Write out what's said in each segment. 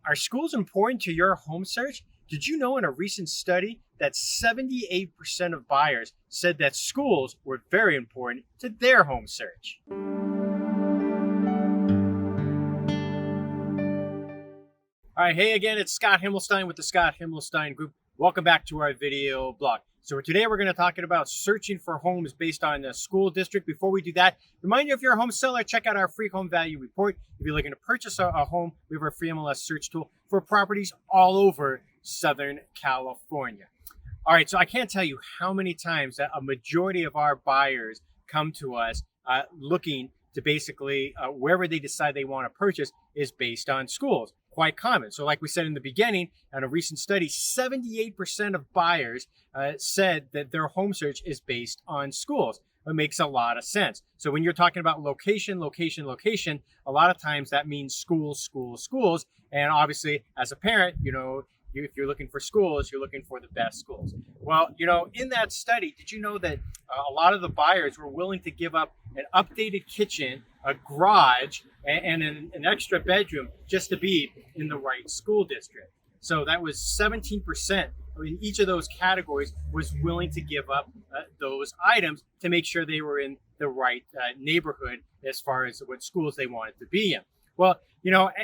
Are schools important to your home search? Did you know in a recent study that 78% of buyers said that schools were very important to their home search? All right, hey again, it's Scott Himelstein with the Scott Himelstein Group. Welcome back to our video blog. So today we're going to talk about searching for homes based on the school district. Before we do that, remind you, if you're a home seller, check out our free home value report. If you're looking to purchase a home, we have our free MLS search tool for properties all over Southern California. All right, so I can't tell you how many times that a majority of our buyers come to us looking to basically wherever they decide they want to purchase is based on schools. Quite common. So like we said in the beginning, in a recent study, 78% of buyers said that their home search is based on schools. It makes a lot of sense. So when you're talking about location, a lot of times that means schools. And obviously, as a parent, if you're looking for schools, you're looking for the best schools. Well, in that study, did you know that a lot of the buyers were willing to give up an updated kitchen, a garage, and an extra bedroom just to be in the right school district? So that was 17% in each of those categories was willing to give up those items to make sure they were in the right neighborhood as far as what schools they wanted to be in. Well,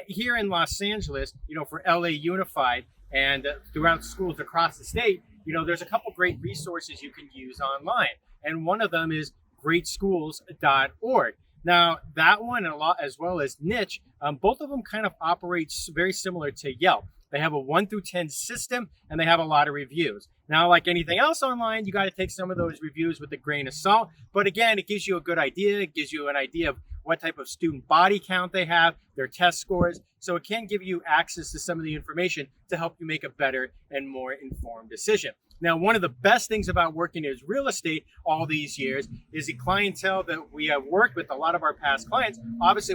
here in Los Angeles, for LA Unified and throughout schools across the state, there's a couple great resources you can use online. And one of them is greatschools.org. Now, that one, as well as Niche, both of them kind of operate very similar to Yelp. They have a 1 through 10 system, and they have a lot of reviews. Now, like anything else online, you got to take some of those reviews with a grain of salt. But again, it gives you a good idea. It gives you an idea of what type of student body count they have, their test scores. So it can give you access to some of the information to help you make a better and more informed decision. Now, one of the best things about working as real estate all these years is the clientele that we have worked with, a lot of our past clients. Obviously,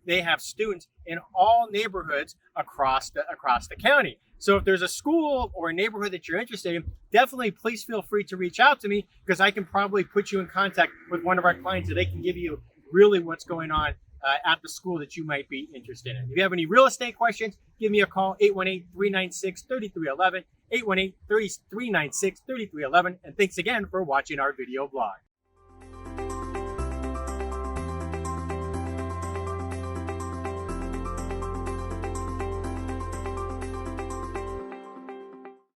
they have students in all neighborhoods across the county. So if there's a school or a neighborhood that you're interested in, definitely please feel free to reach out to me, because I can probably put you in contact with one of our clients so they can give you really what's going on at the school that you might be interested in. If you have any real estate questions, give me a call, 818-396-3311, 818-396-3311. And thanks again for watching our video blog.